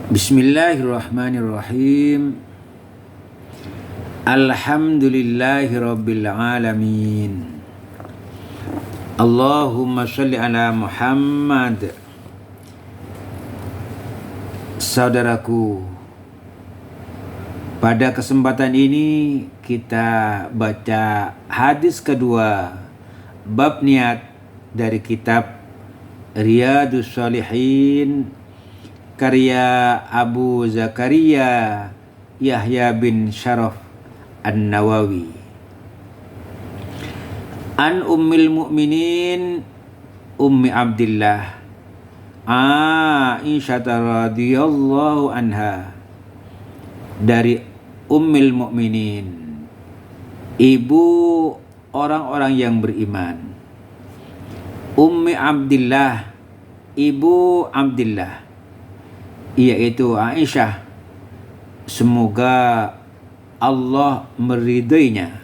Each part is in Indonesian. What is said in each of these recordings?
Bismillahirrahmanirrahim. Alhamdulillahirabbil alamin. Allahumma shalli ala Muhammad. Saudaraku, pada kesempatan ini kita baca hadis kedua bab niat dari kitab Riyadhus Shalihin karya Abu Zakaria Yahya bin Syaraf An-Nawawi. An Ummil Mu'minin Ummi Abdillah Aisyah radhiyallahu anha, dari Ummil Mu'minin, ibu orang-orang yang beriman. Ummi Abdillah, ibu Abdillah, yaitu Aisyah, semoga Allah meridainya.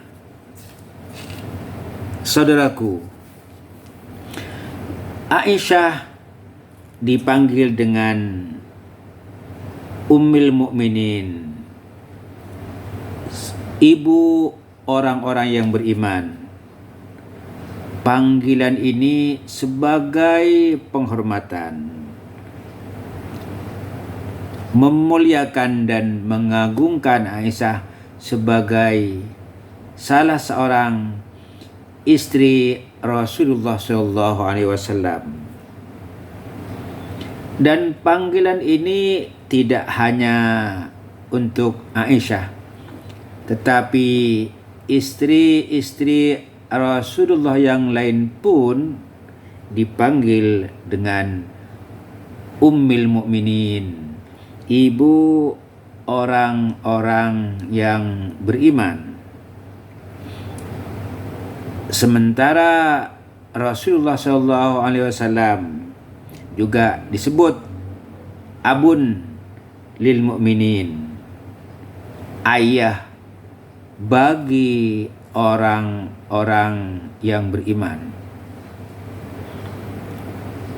Saudaraku, Aisyah dipanggil dengan Ummul Mukminin, ibu orang-orang yang beriman. Panggilan ini sebagai penghormatan, memuliakan dan mengagungkan Aisyah sebagai salah seorang istri Rasulullah SAW. Dan panggilan ini tidak hanya untuk Aisyah, tetapi istri-istri Rasulullah yang lain pun dipanggil dengan Ummul Mukminin, ibu orang-orang yang beriman. Sementara Rasulullah SAW juga disebut abun lil mu'minin, ayah bagi orang-orang yang beriman.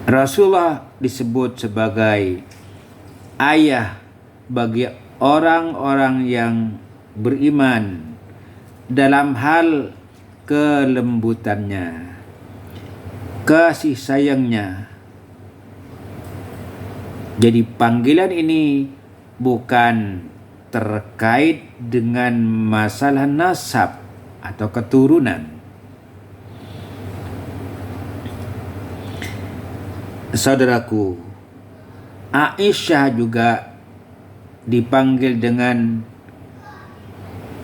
Rasulullah disebut sebagai ayah bagi orang-orang yang beriman dalam hal kelembutannya, kasih sayangnya. Jadi panggilan ini bukan terkait dengan masalah nasab atau keturunan. Saudaraku, Aisyah juga dipanggil dengan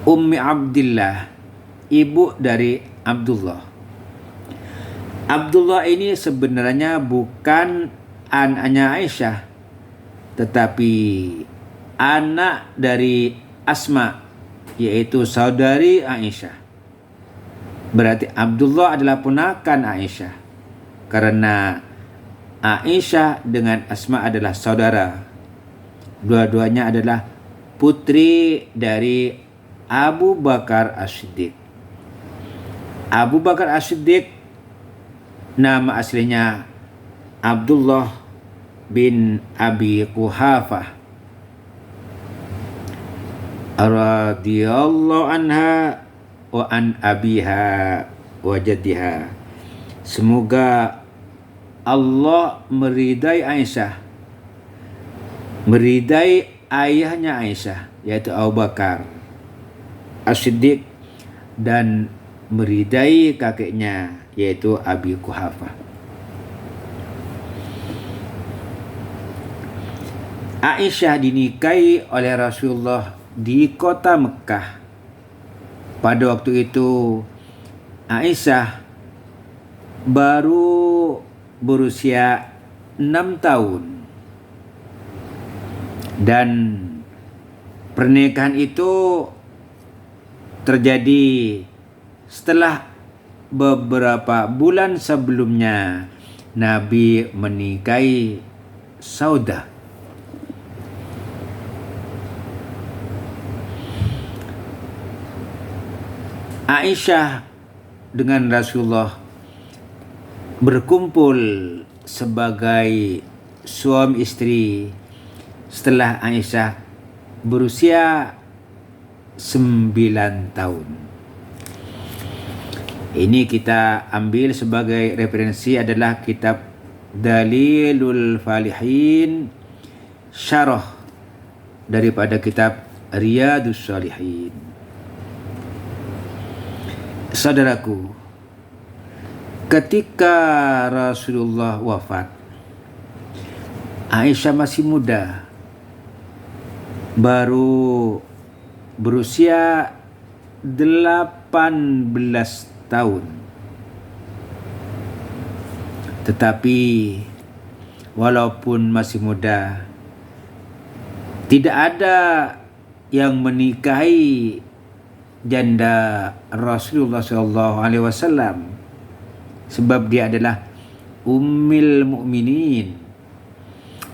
Ummi Abdillah, ibu dari Abdullah. Abdullah ini sebenarnya bukan anaknya Aisyah, tetapi anak dari Asma, yaitu saudari Aisyah. Berarti Abdullah adalah ponakan Aisyah, karena Aisyah dengan Asma adalah saudara. Dua-duanya adalah putri dari Abu Bakar As-Siddiq. Abu Bakar As-Siddiq nama aslinya Abdullah bin Abi Quhafah radhiyallahu anha wa an abiha wa jaddiha. Semoga Allah meridai Aisyah, meridai ayahnya Aisyah, yaitu Abu Bakar As-Siddiq, dan meridai kakeknya, yaitu Abi Quhafah. Aisyah dinikahi oleh Rasulullah di kota Mekah. Pada waktu itu Aisyah baru berusia 6 tahun. Dan pernikahan itu terjadi setelah beberapa bulan sebelumnya Nabi menikahi Saudah. Aisyah dengan Rasulullah berkumpul sebagai suami istri setelah Aisyah berusia 9 tahun. Ini kita ambil sebagai referensi adalah kitab Dalilul Falihin, syarah daripada kitab Riyadhus Shalihin. Saudaraku, ketika Rasulullah wafat, Aisyah masih muda, baru berusia 18 tahun. Tetapi walaupun masih muda, tidak ada yang menikahi janda Rasulullah SAW, sebab dia adalah Ummul Mukminin,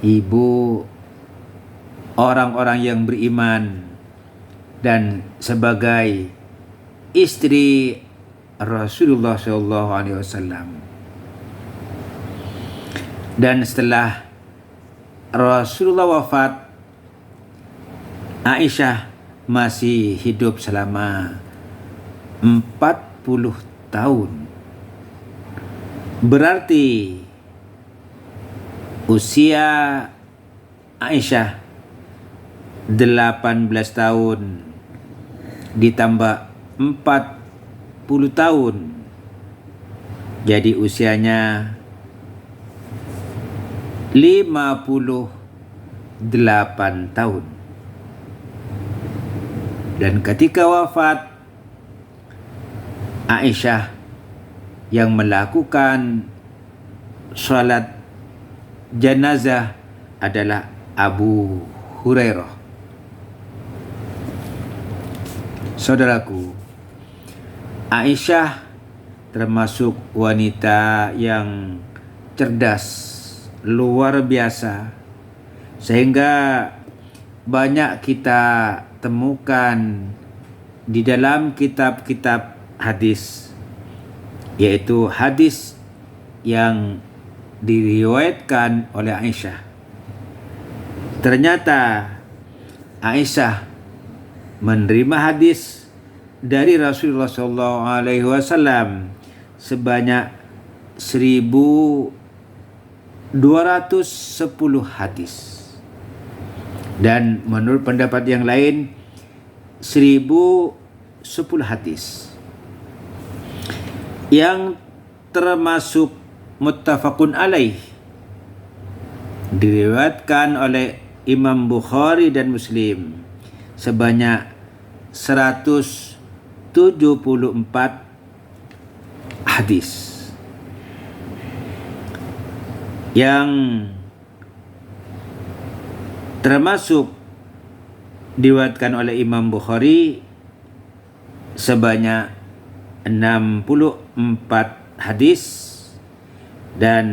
ibu orang-orang yang beriman, dan sebagai istri Rasulullah SAW. Dan setelah Rasulullah wafat, Aisyah masih hidup selama 40 tahun. Berarti usia Aisyah 18 tahun ditambah 40 tahun, jadi usianya 58 tahun. Dan ketika wafat, Aisyah yang melakukan salat jenazah adalah Abu Hurairah. Saudaraku, Aisyah termasuk wanita yang cerdas, luar biasa, sehingga banyak kita temukan di dalam kitab-kitab hadis, yaitu hadis yang diriwayatkan oleh Aisyah. Ternyata Aisyah menerima hadis dari Rasulullah SAW sebanyak 1.210 hadis, dan menurut pendapat yang lain 1.010 hadis yang termasuk muttafaqun alaih, diriwayatkan oleh Imam Bukhari dan Muslim sebanyak 174 hadis, yang termasuk diriwayatkan oleh Imam Bukhari sebanyak 64 hadis dan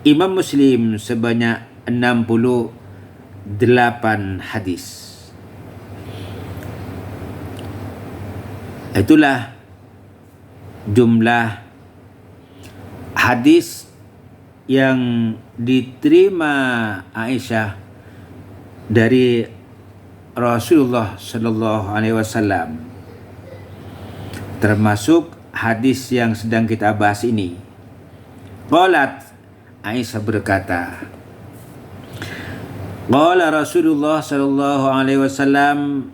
Imam Muslim sebanyak 68 hadis. Itulah jumlah hadis yang diterima Aisyah dari Rasulullah sallallahu alaihi wasallam, termasuk hadis yang sedang kita bahas ini. Qalat, Aisyah berkata, qala Rasulullah sallallahu alaihi wasallam,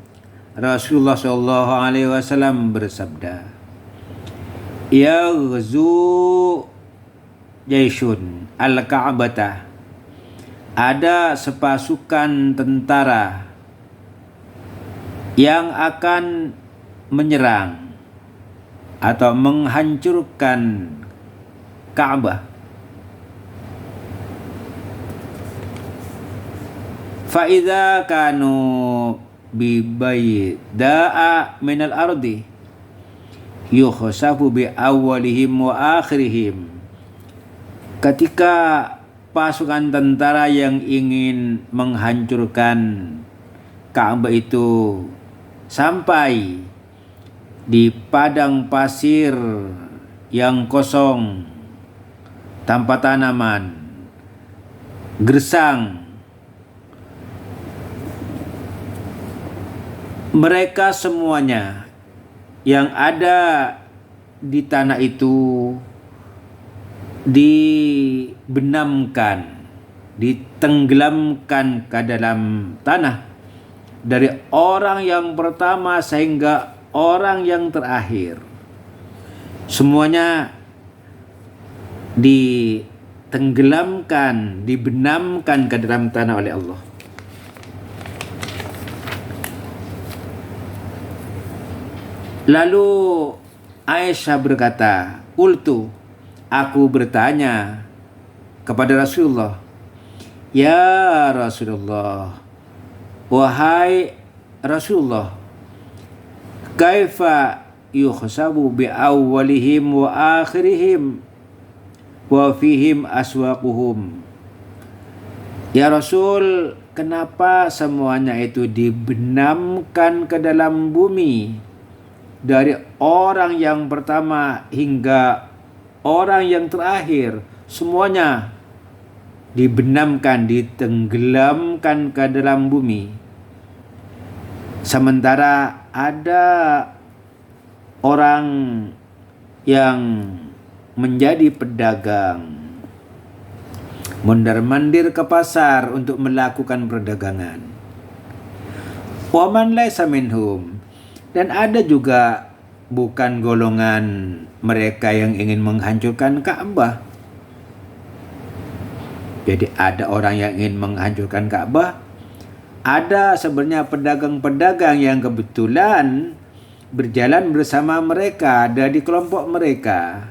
Rasulullah sallallahu alaihi wasallam bersabda, yaghzu jaisyun al-Ka'bata, ada sepasukan tentara yang akan menyerang atau menghancurkan Ka'bah. Fa idza kanu bi bayda'a minal ardi yukhasafu bi awwalihim wa akhirihim. Ketika pasukan tentara yang ingin menghancurkan Ka'bah itu sampai di padang pasir yang kosong tanpa tanaman, gersang, Mereka semuanya yang ada di tanah itu dibenamkan, ditenggelamkan ke dalam tanah, dari orang yang pertama sehingga orang yang terakhir. Semuanya ditenggelamkan, dibenamkan ke dalam tanah oleh Allah. Lalu Aisyah berkata, "Qultu," aku bertanya kepada Rasulullah, "Ya Rasulullah, wahai Rasulullah, kaifa yuhsabu bi awwalihim wa akhirihim wa fihim aswaquhum?" Ya Rasul, kenapa semuanya itu dibenamkan ke dalam bumi, dari orang yang pertama hingga orang yang terakhir, semuanya dibenamkan, ditenggelamkan ke dalam bumi. Sementara ada orang yang menjadi pedagang, mondar-mandir ke pasar untuk melakukan perdagangan. Wa man laysa minhum, dan ada juga bukan golongan mereka yang ingin menghancurkan Ka'bah. Jadi ada orang yang ingin menghancurkan Ka'bah, ada sebenarnya pedagang-pedagang yang kebetulan berjalan bersama mereka, ada di kelompok mereka.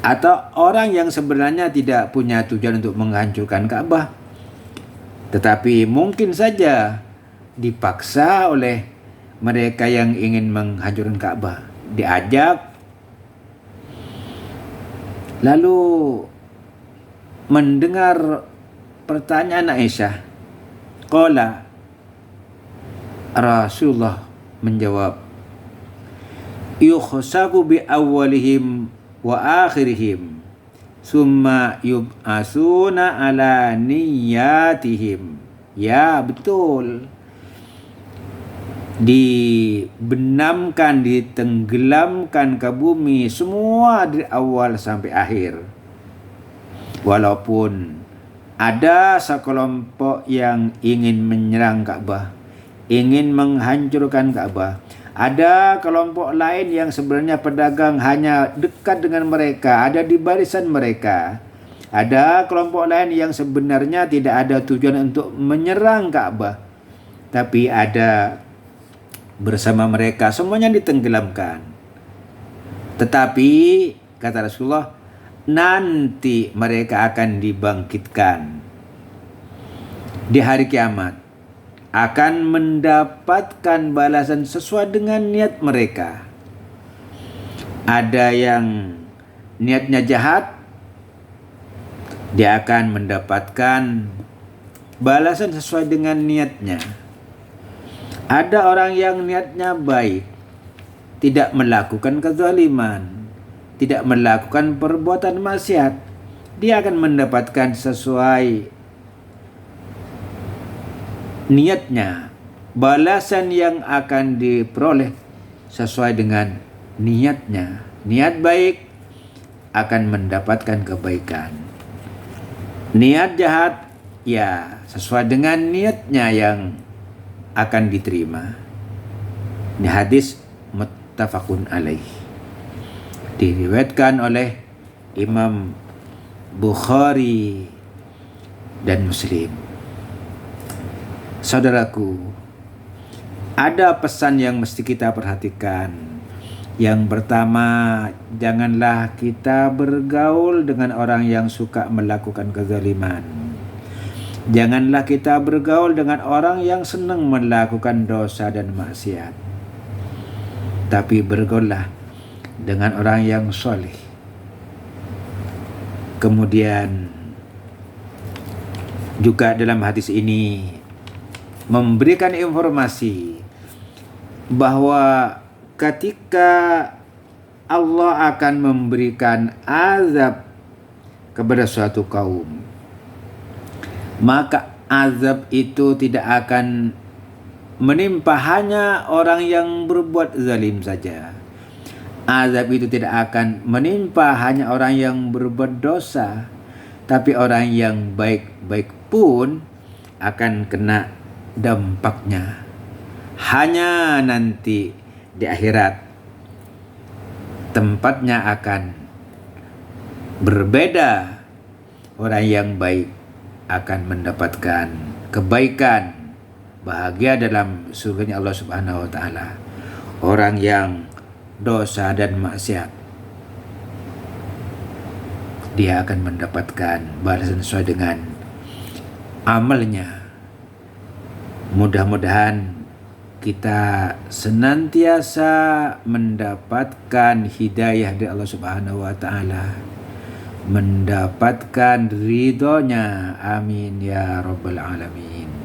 Atau orang yang sebenarnya tidak punya tujuan untuk menghancurkan Ka'bah, tetapi mungkin saja dipaksa oleh mereka yang ingin menghancurkan Ka'bah, diajak. Lalu mendengar pertanyaan Aisyah, qala, Rasulullah menjawab, yukhsabu bi awwalihim wa akhirihim summa yub'asuna ala niyatihim. Ya, betul, dibenamkan, ditenggelamkan ke bumi semua dari awal sampai akhir. Walaupun ada sekelompok yang ingin menyerang Ka'bah, ingin menghancurkan Ka'bah, ada kelompok lain yang sebenarnya pedagang hanya dekat dengan mereka, ada di barisan mereka. Ada kelompok lain yang sebenarnya tidak ada tujuan untuk menyerang Ka'bah, tapi ada bersama mereka, semuanya ditenggelamkan. Tetapi kata Rasulullah, nanti mereka akan dibangkitkan di hari kiamat, akan mendapatkan balasan sesuai dengan niat mereka. Ada yang niatnya jahat, dia akan mendapatkan balasan sesuai dengan niatnya. Ada orang yang niatnya baik, tidak melakukan kezaliman, tidak melakukan perbuatan maksiat, dia akan mendapatkan sesuai niatnya, balasan yang akan diperoleh sesuai dengan niatnya. Niat baik akan mendapatkan kebaikan. Niat jahat, ya sesuai dengan niatnya yang akan diterima. Ini hadis muttafaqun alaih, diriwayatkan oleh Imam Bukhari dan Muslim. Saudaraku, ada pesan yang mesti kita perhatikan. Yang pertama, janganlah kita bergaul dengan orang yang suka melakukan kezaliman. Janganlah kita bergaul dengan orang yang senang melakukan dosa dan maksiat. Tapi bergaullah dengan orang yang soleh. Kemudian juga dalam hadis ini memberikan informasi bahwa ketika Allah akan memberikan azab kepada suatu kaum, maka azab itu tidak akan menimpa hanya orang yang berbuat zalim saja. Azab itu tidak akan menimpa hanya orang yang berbuat dosa, tapi orang yang baik-baik pun akan kena dampaknya. Hanya nanti di akhirat tempatnya akan berbeda. Orang yang baik akan mendapatkan kebaikan, bahagia dalam surganya Allah Subhanahu wa taala. Orang yang dosa dan maksiat, dia akan mendapatkan balasan sesuai dengan amalnya. Mudah-mudahan kita senantiasa mendapatkan hidayah dari Allah Subhanahu wa taala, mendapatkan ridhonya. Amin ya rabbal alamin.